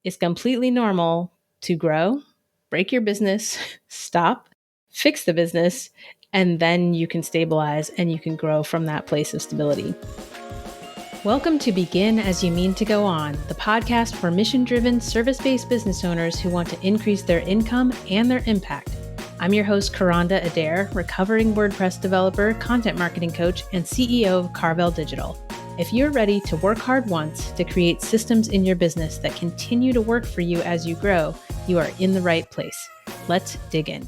It's completely normal to grow, break your business, stop, fix the business, and then you can stabilize and you can grow from that place of stability. Welcome to Begin As You Mean to Go On, the podcast for mission-driven, service-based business owners who want to increase their income and their impact. I'm your host, Karanda Adair, recovering WordPress developer, content marketing coach, and CEO of Carvel Digital. If you're ready to work hard once to create systems in your business that continue to work for you as you grow, you are in the right place. Let's dig in.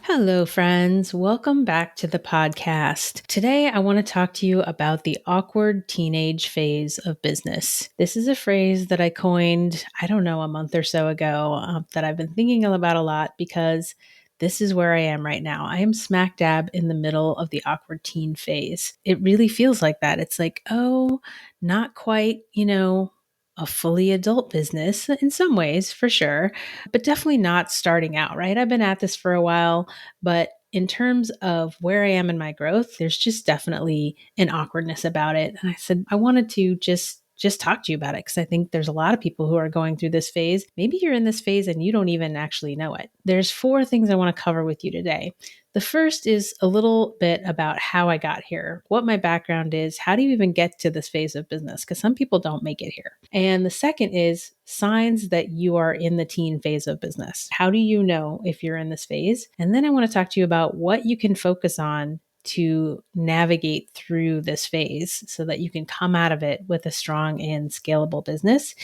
Hello, friends. Welcome back to the podcast. Today, I want to talk to you about the awkward teenage phase of business. This is a phrase that I coined, a month or so ago, that I've been thinking about a lot because this is where I am right now. I am smack dab in the middle of the awkward teen phase. It really feels like that. It's like, not quite, a fully adult business in some ways, for sure, but definitely not starting out, right? I've been at this for a while, but in terms of where I am in my growth, there's just definitely an awkwardness about it. And I said, I wanted to just talk to you about it because I think there's a lot of people who are going through this phase. Maybe you're in this phase and you don't even actually know it. There's 4 things I want to cover with you today. The first is a little bit about how I got here, what my background is, how do you even get to this phase of business? Because some people don't make it here. And the second is signs that you are in the teen phase of business. How do you know if you're in this phase? And then I want to talk to you about what you can focus on to navigate through this phase so that you can come out of it with a strong and scalable business.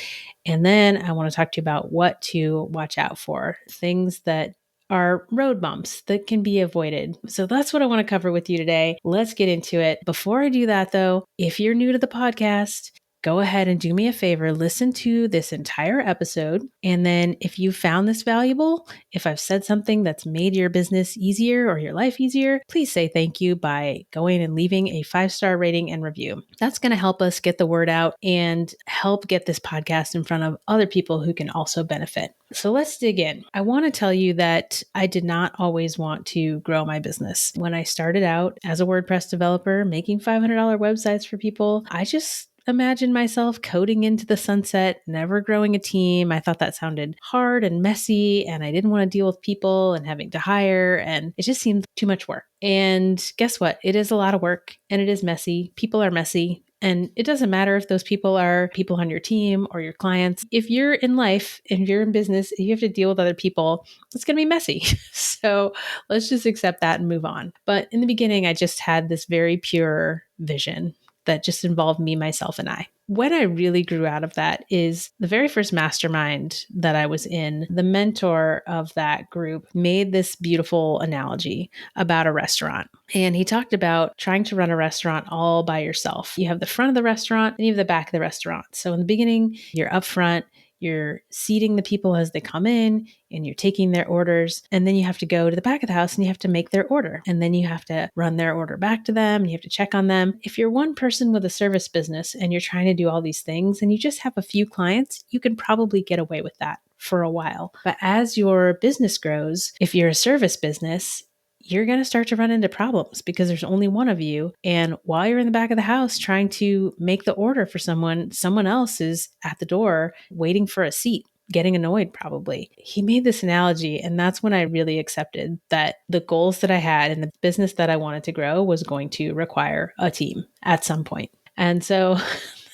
And then I want to talk to you about what to watch out for, things that are road bumps that can be avoided. So that's what I want to cover with you today. Let's get into it. Before I do that though, if you're new to the podcast, go ahead and do me a favor, listen to this entire episode. And then if you found this valuable, if I've said something that's made your business easier or your life easier, please say thank you by going and leaving a 5-star rating and review. That's going to help us get the word out and help get this podcast in front of other people who can also benefit. So let's dig in. I want to tell you that I did not always want to grow my business. When I started out as a WordPress developer, making $500 websites for people, I just imagine myself coding into the sunset, never growing a team. I thought that sounded hard and messy, and I didn't want to deal with people and having to hire, and it just seemed too much work. And guess what? It is a lot of work, and it is messy. People are messy. And it doesn't matter if those people are people on your team or your clients. If you're in life, if you're in business, you have to deal with other people, it's going to be messy. So let's just accept that and move on. But in the beginning, I just had this very pure vision that just involved me, myself, and I. When I really grew out of that is the very first mastermind that I was in. The mentor of that group made this beautiful analogy about a restaurant. And he talked about trying to run a restaurant all by yourself. You have the front of the restaurant and you have the back of the restaurant. So in the beginning, you're up front, you're seating the people as they come in and you're taking their orders. And then you have to go to the back of the house and you have to make their order. And then you have to run their order back to them. And you have to check on them. If you're one person with a service business and you're trying to do all these things and you just have a few clients, you can probably get away with that for a while. But as your business grows, if you're a service business, you're going to start to run into problems because there's only one of you. And while you're in the back of the house trying to make the order for someone else is at the door waiting for a seat, getting annoyed probably. He made this analogy, and that's when I really accepted that the goals that I had and the business that I wanted to grow was going to require a team at some point. And so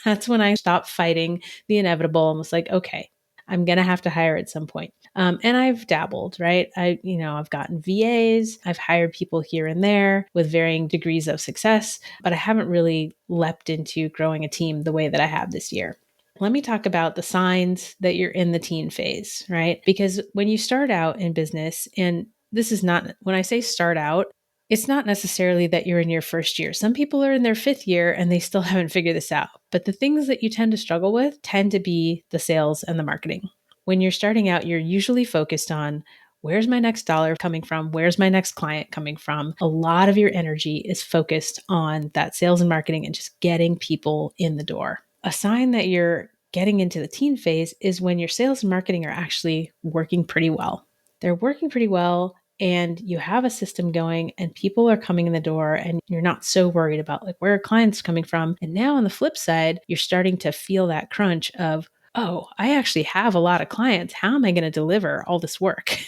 that's when I stopped fighting the inevitable and was like, okay, I'm going to have to hire at some point. And I've dabbled, right? I've gotten VAs, I've hired people here and there with varying degrees of success, but I haven't really leapt into growing a team the way that I have this year. Let me talk about the signs that you're in the teen phase, right? Because when you start out in business, and this is not, when I say start out, it's not necessarily that you're in your first year. Some people are in their 5th year and they still haven't figured this out. But the things that you tend to struggle with tend to be the sales and the marketing. When you're starting out, you're usually focused on where's my next dollar coming from? Where's my next client coming from? A lot of your energy is focused on that sales and marketing and just getting people in the door. A sign that you're getting into the teen phase is when your sales and marketing are actually working pretty well. They're working pretty well and you have a system going and people are coming in the door and you're not so worried about like where are clients coming from. And now on the flip side, you're starting to feel that crunch of, oh, I actually have a lot of clients. How am I going to deliver all this work?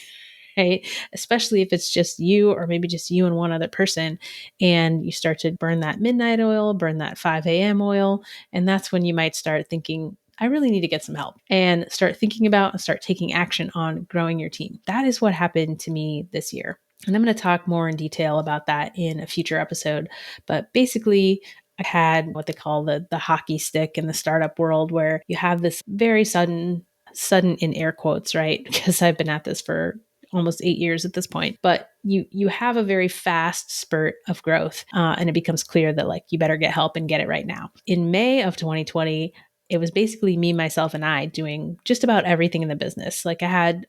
Right? Especially if it's just you or maybe just you and one other person, and you start to burn that midnight oil, burn that 5 a.m. oil. And that's when you might start thinking, I really need to get some help, and start thinking about and start taking action on growing your team. That is what happened to me this year. And I'm going to talk more in detail about that in a future episode. But basically, I had what they call the hockey stick in the startup world, where you have this very sudden in air quotes, right? Because I've been at this for almost 8 years at this point, but you have a very fast spurt of growth, and it becomes clear that like you better get help and get it right now. In May of 2020, it was basically me, myself, and I doing just about everything in the business. Like I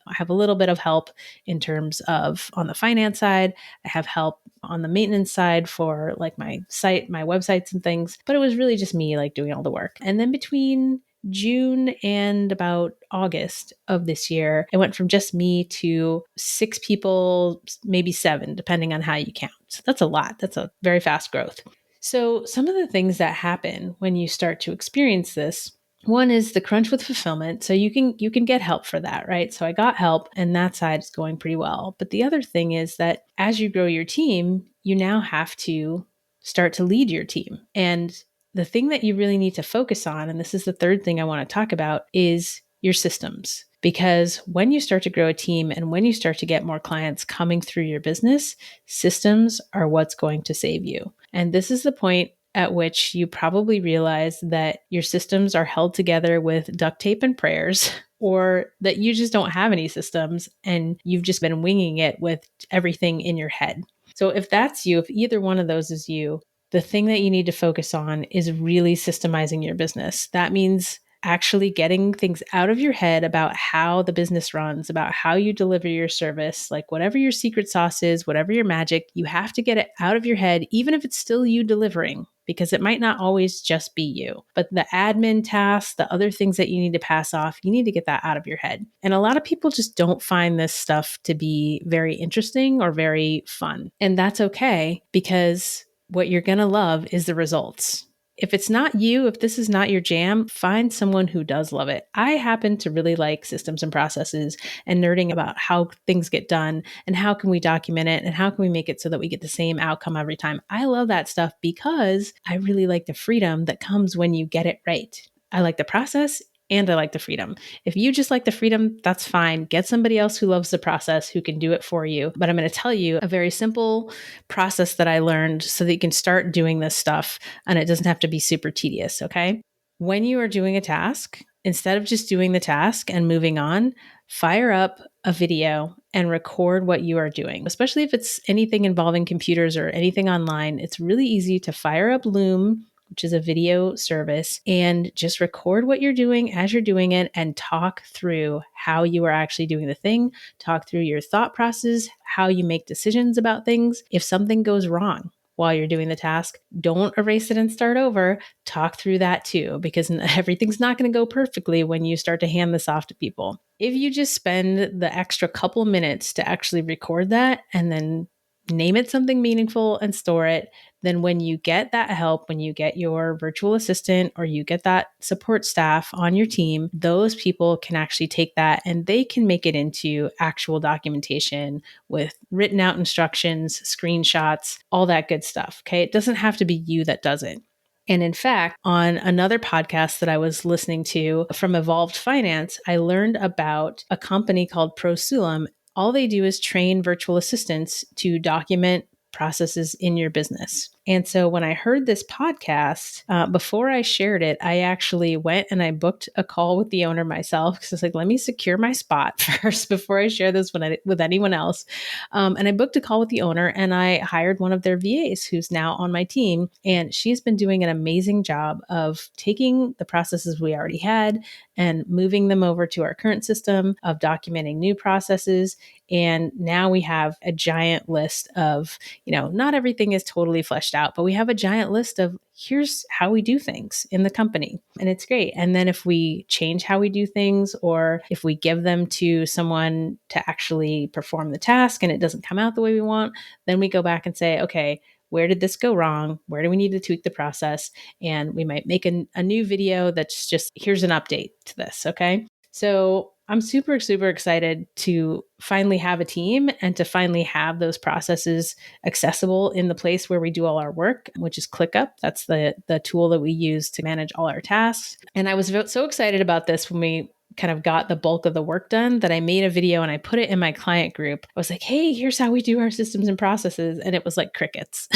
have a little bit of help in terms of on the finance side. I have help on the maintenance side for like my site, my websites and things, but it was really just me like doing all the work. And then between June and about August of this year, it went from just me to 6 people, maybe 7, depending on how you count. So that's a lot. That's a very fast growth. So some of the things that happen when you start to experience this, one is the crunch with fulfillment. So you can get help for that, right? So I got help and that side is going pretty well. But the other thing is that as you grow your team, you now have to start to lead your team. And the thing that you really need to focus on, and this is the third thing I want to talk about, is your systems. Because when you start to grow a team and when you start to get more clients coming through your business, systems are what's going to save you. And this is the point at which you probably realize that your systems are held together with duct tape and prayers, or that you just don't have any systems and you've just been winging it with everything in your head. So if that's you, if either one of those is you, the thing that you need to focus on is really systemizing your business. That means actually getting things out of your head about how the business runs, about how you deliver your service, like whatever your secret sauce is, whatever your magic, you have to get it out of your head, even if it's still you delivering, because it might not always just be you. But the admin tasks, the other things that you need to pass off, you need to get that out of your head. And a lot of people just don't find this stuff to be very interesting or very fun. And that's okay, because what you're going to love is the results. If it's not you, if this is not your jam, find someone who does love it. I happen to really like systems and processes and nerding about how things get done and how can we document it and how can we make it so that we get the same outcome every time. I love that stuff because I really like the freedom that comes when you get it right. I like the process and I like the freedom. If you just like the freedom, that's fine. Get somebody else who loves the process, who can do it for you. But I'm going to tell you a very simple process that I learned so that you can start doing this stuff and it doesn't have to be super tedious. Okay. When you are doing a task, instead of just doing the task and moving on, fire up a video and record what you are doing. Especially if it's anything involving computers or anything online, it's really easy to fire up Loom, which is a video service, and just record what you're doing as you're doing it and talk through how you are actually doing the thing, talk through your thought process, how you make decisions about things. If something goes wrong while you're doing the task, don't erase it and start over. Talk through that too, because everything's not going to go perfectly when you start to hand this off to people. If you just spend the extra couple minutes to actually record that and then name it something meaningful and store it, then when you get that help, when you get your virtual assistant or you get that support staff on your team, those people can actually take that and they can make it into actual documentation with written out instructions, screenshots, all that good stuff. Okay. It doesn't have to be you that does it. And in fact, on another podcast that I was listening to from Evolved Finance, I learned about a company called Prosulum. All they do is train virtual assistants to document processes in your business. And so when I heard this podcast, before I shared it, I actually went and I booked a call with the owner myself because I was like, let me secure my spot first before I share this with anyone else. And I booked a call with the owner and I hired one of their VAs who's now on my team. And she's been doing an amazing job of taking the processes we already had and moving them over to our current system, of documenting new processes. And now we have a giant list of, not everything is totally fleshed out, but we have a giant list of here's how we do things in the company. And it's great. And then if we change how we do things, or if we give them to someone to actually perform the task and it doesn't come out the way we want, then we go back and say, okay, where did this go wrong? Where do we need to tweak the process? And we might make a new video that's just, here's an update to this. Okay. So I'm super, super excited to finally have a team and to finally have those processes accessible in the place where we do all our work, which is ClickUp. That's the tool that we use to manage all our tasks. And I was so excited about this when we kind of got the bulk of the work done that I made a video and I put it in my client group. I was like, hey, here's how we do our systems and processes. And it was like crickets.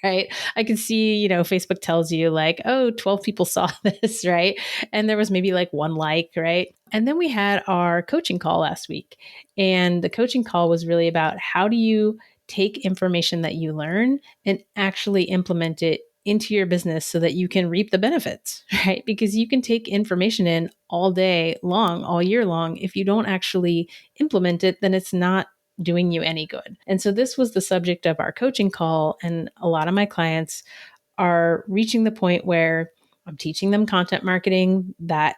Right. I could see, Facebook tells you like, oh, 12 people saw this, right? And there was maybe like one like, right? And then we had our coaching call last week. And the coaching call was really about how do you take information that you learn and actually implement it into your business so that you can reap the benefits, right? Because you can take information in all day long, all year long. If you don't actually implement it, then it's not doing you any good. And so this was the subject of our coaching call. And a lot of my clients are reaching the point where I'm teaching them content marketing, that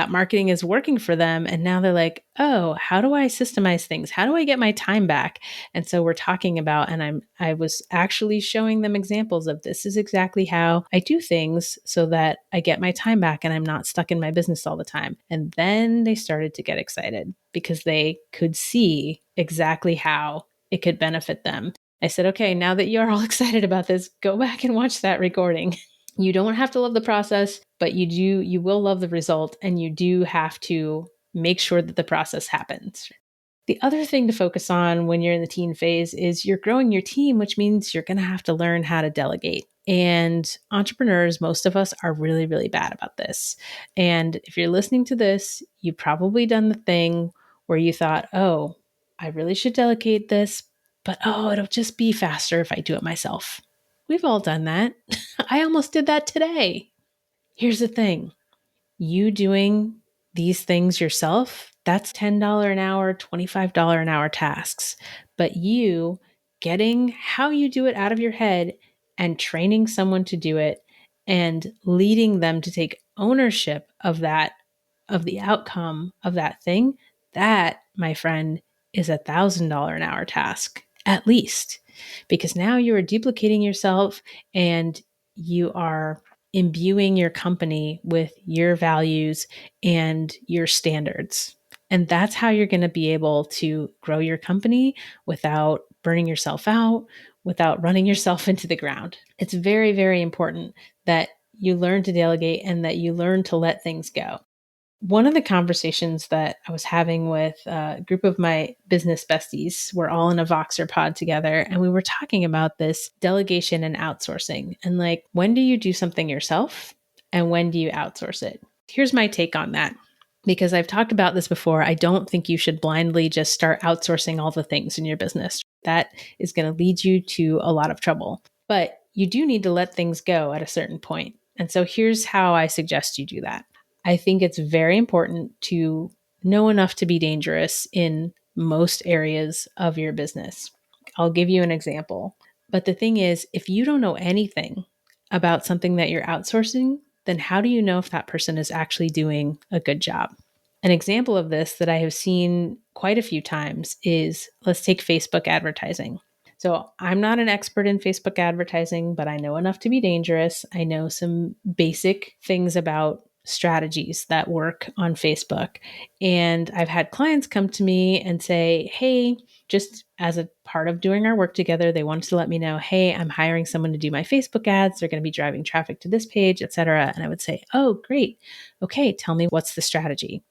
marketing is working for them. And now they're like, oh, how do I systemize things? How do I get my time back? And so we're talking about, and I was actually showing them examples of this is exactly how I do things so that I get my time back and I'm not stuck in my business all the time. And then they started to get excited because they could see exactly how it could benefit them. I said, okay, now that you're all excited about this, go back and watch that recording. You don't have to love the process, but you will love the result, and you do have to make sure that the process happens. The other thing to focus on when you're in the teen phase is you're growing your team, which means you're going to have to learn how to delegate. And entrepreneurs, most of us are really, really bad about this. And if you're listening to this, you've probably done the thing where you thought, oh, I really should delegate this, but oh, it'll just be faster if I do it myself. We've all done that. I almost did that today. Here's the thing. You doing these things yourself, that's $10 an hour, $25 an hour tasks. But you getting how you do it out of your head and training someone to do it and leading them to take ownership of that, of the outcome of that thing, that, my friend, is $1,000 an hour task, at least. Because now you are duplicating yourself and you are imbuing your company with your values and your standards. And that's how you're going to be able to grow your company without burning yourself out, without running yourself into the ground. It's very, very important that you learn to delegate and that you learn to let things go. One of the conversations that I was having with a group of my business besties, we're all in a Voxer pod together, and we were talking about this delegation and outsourcing. And like, when do you do something yourself and when do you outsource it? Here's my take on that. Because I've talked about this before, I don't think you should blindly just start outsourcing all the things in your business. That is going to lead you to a lot of trouble. But you do need to let things go at a certain point. And so here's how I suggest you do that. I think it's very important to know enough to be dangerous in most areas of your business. I'll give you an example. But the thing is, if you don't know anything about something that you're outsourcing, then how do you know if that person is actually doing a good job? An example of this that I have seen quite a few times is, let's take Facebook advertising. So I'm not an expert in Facebook advertising, but I know enough to be dangerous. I know some basic things about strategies that work on Facebook. And I've had clients come to me and say, hey, just as a part of doing our work together, they wanted to let me know, hey, I'm hiring someone to do my Facebook ads. They're going to be driving traffic to this page, etc. And I would say, oh, great. Okay, tell me, what's the strategy?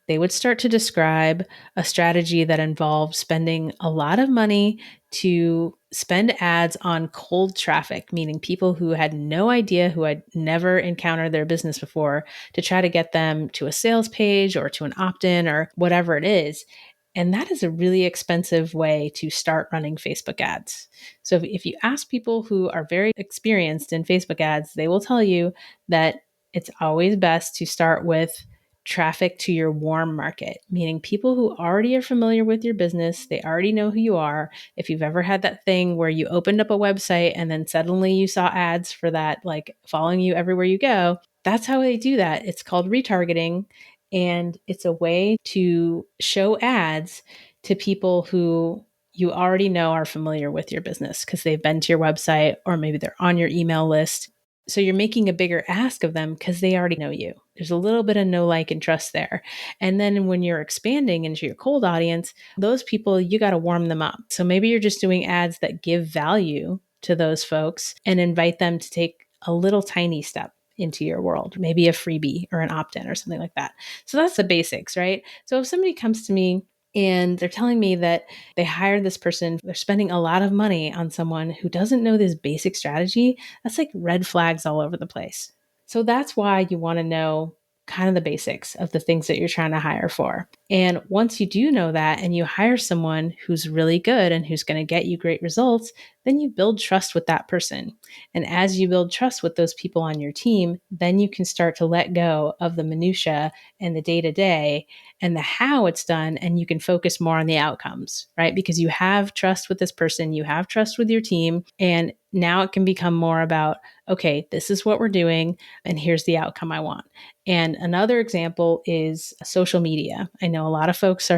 They would start to describe a strategy that involved spending a lot of money to spend ads on cold traffic, meaning people who had no idea, who had never encountered their business before, to try to get them to a sales page or to an opt-in or whatever it is. And that is a really expensive way to start running Facebook ads. So if you ask people who are very experienced in Facebook ads, they will tell you that it's always best to start with traffic to your warm market, meaning people who already are familiar with your business. They already know who you are. If you've ever had that thing where you opened up a website and then suddenly you saw ads for that, like following you everywhere you go, that's how they do that. It's called retargeting. And it's a way to show ads to people who you already know are familiar with your business because they've been to your website or maybe they're on your email list. So you're making a bigger ask of them because they already know you. There's a little bit of know, like, and trust there. And then when you're expanding into your cold audience, those people, you got to warm them up. So maybe you're just doing ads that give value to those folks and invite them to take a little tiny step into your world, maybe a freebie or an opt-in or something like that. So that's the basics, right? So if somebody comes to me and they're telling me that they hired this person, they're spending a lot of money on someone who doesn't know this basic strategy, that's like red flags all over the place. So that's why you want to know kind of the basics of the things that you're trying to hire for. And once you do know that and you hire someone who's really good and who's going to get you great results, then you build trust with that person. And as you build trust with those people on your team, then you can start to let go of the minutia and the day-to-day and the how it's done, and you can focus more on the outcomes, right? Because you have trust with this person, you have trust with your team, and now it can become more about, okay, this is what we're doing, and here's the outcome I want. And another example is social media. I know a lot of folks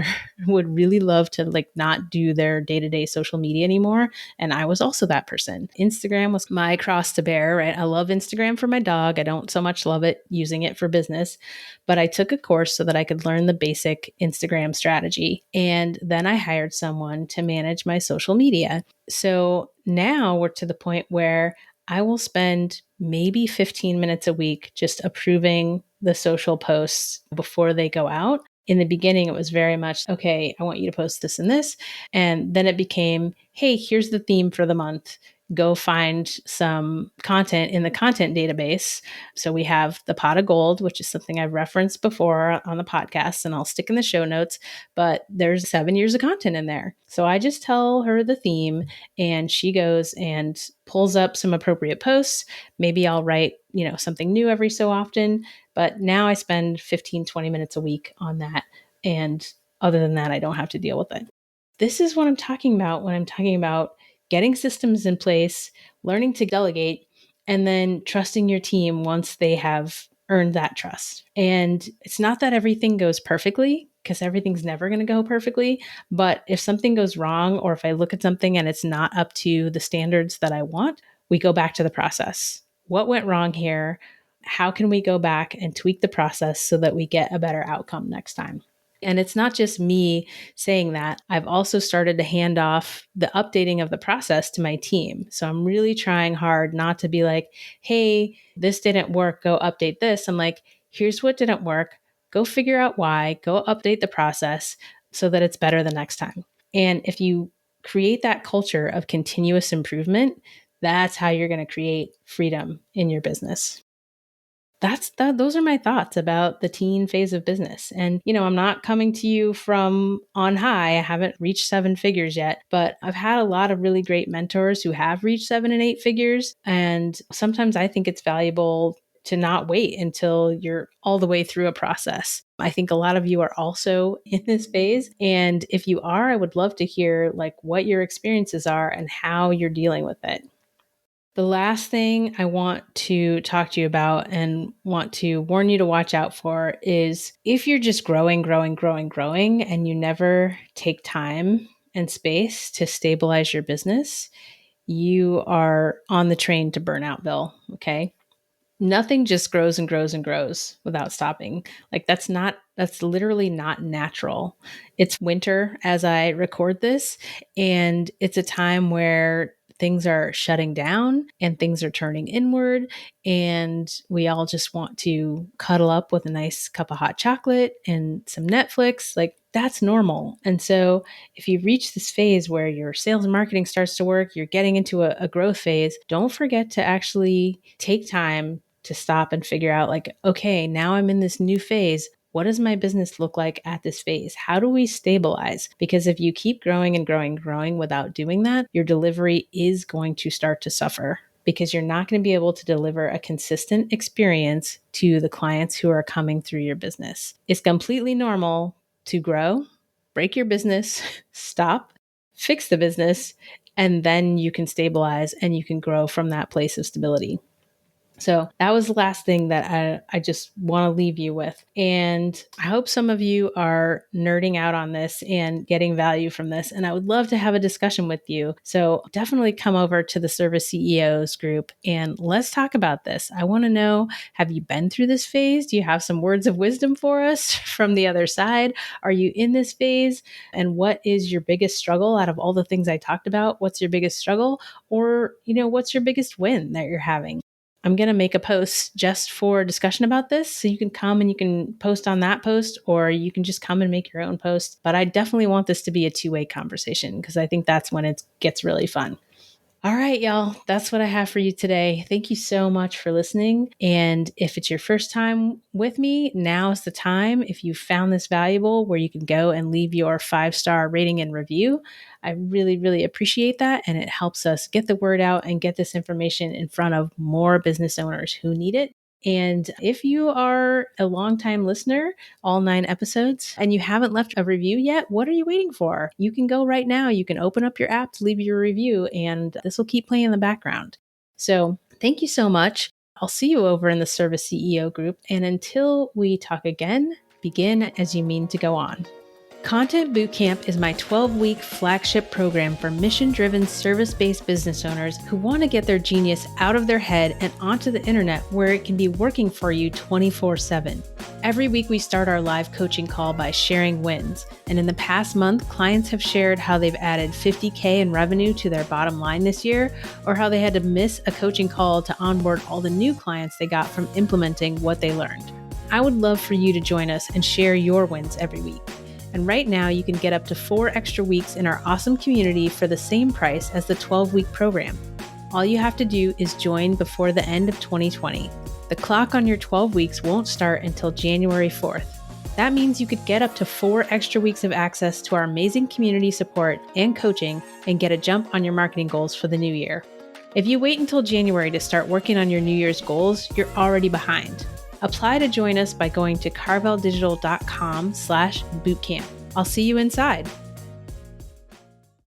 would really love to like not do their day-to-day social media anymore. And I was also that person. Instagram was my cross to bear, right? I love Instagram for my dog. I don't so much love it using it for business, but I took a course so that I could learn the basic Instagram strategy. And then I hired someone to manage my social media. So now we're to the point where I will spend maybe 15 minutes a week just approving the social posts before they go out. In the beginning, it was very much, okay, I want you to post this and this. And then it became, hey, here's the theme for the month. Go find some content in the content database. So we have the pot of gold, which is something I've referenced before on the podcast, and I'll stick in the show notes, but there's 7 years of content in there. So I just tell her the theme and she goes and pulls up some appropriate posts. Maybe I'll write, something new every so often, but now I spend 15, 20 minutes a week on that. And other than that, I don't have to deal with it. This is what I'm talking about when I'm talking about getting systems in place, learning to delegate, and then trusting your team once they have earned that trust. And it's not that everything goes perfectly, because everything's never going to go perfectly. But if something goes wrong, or if I look at something and it's not up to the standards that I want, we go back to the process. What went wrong here? How can we go back and tweak the process so that we get a better outcome next time? And it's not just me saying that. I've also started to hand off the updating of the process to my team. So I'm really trying hard not to be like, hey, this didn't work, go update this. I'm like, here's what didn't work. Go figure out why, go update the process so that it's better the next time. And if you create that culture of continuous improvement, that's how you're going to create freedom in your business. Those are my thoughts about the teen phase of business. And, I'm not coming to you from on high. I haven't reached 7 figures yet, but I've had a lot of really great mentors who have reached 7 and 8 figures. And sometimes I think it's valuable to not wait until you're all the way through a process. I think a lot of you are also in this phase. And if you are, I would love to hear like what your experiences are and how you're dealing with it. The last thing I want to talk to you about and want to warn you to watch out for is if you're just growing, and you never take time and space to stabilize your business, you are on the train to Burnoutville, okay? Nothing just grows and grows and grows without stopping. Like that's literally not natural. It's winter as I record this, and it's a time where things are shutting down and things are turning inward, and we all just want to cuddle up with a nice cup of hot chocolate and some Netflix. Like that's normal. And so if you reach this phase where your sales and marketing starts to work, you're getting into a growth phase, don't forget to actually take time to stop and figure out like, okay, now I'm in this new phase. What does my business look like at this phase? How do we stabilize? Because if you keep growing and growing and growing without doing that, your delivery is going to start to suffer because you're not going to be able to deliver a consistent experience to the clients who are coming through your business. It's completely normal to grow, break your business, stop, fix the business, and then you can stabilize and you can grow from that place of stability. So that was the last thing that I just want to leave you with. And I hope some of you are nerding out on this and getting value from this. And I would love to have a discussion with you. So definitely come over to the Service CEOs group and let's talk about this. I want to know, have you been through this phase? Do you have some words of wisdom for us from the other side? Are you in this phase? And what is your biggest struggle out of all the things I talked about? What's your biggest struggle? Or, what's your biggest win that you're having? I'm going to make a post just for discussion about this. So you can come and you can post on that post, or you can just come and make your own post. But I definitely want this to be a two-way conversation because I think that's when it gets really fun. All right, y'all, that's what I have for you today. Thank you so much for listening. And if it's your first time with me, now is the time. If you found this valuable, where you can go and leave your 5-star rating and review. I really, really appreciate that. And it helps us get the word out and get this information in front of more business owners who need it. And if you are a longtime listener, all 9 episodes, and you haven't left a review yet, what are you waiting for? You can go right now. You can open up your app to leave your review, and this will keep playing in the background. So thank you so much. I'll see you over in the Service CEO group. And until we talk again, begin as you mean to go on. Content Bootcamp is my 12-week flagship program for mission-driven, service-based business owners who want to get their genius out of their head and onto the internet where it can be working for you 24/7. Every week we start our live coaching call by sharing wins. And in the past month, clients have shared how they've added $50K in revenue to their bottom line this year, or how they had to miss a coaching call to onboard all the new clients they got from implementing what they learned. I would love for you to join us and share your wins every week. And right now, you can get up to 4 extra weeks in our awesome community for the same price as the 12-week program. All you have to do is join before the end of 2020. The clock on your 12 weeks won't start until January 4th. That means you could get up to 4 extra weeks of access to our amazing community support and coaching and get a jump on your marketing goals for the new year. If you wait until January to start working on your New Year's goals, you're already behind. Apply to join us by going to carveldigital.com/bootcamp. I'll see you inside.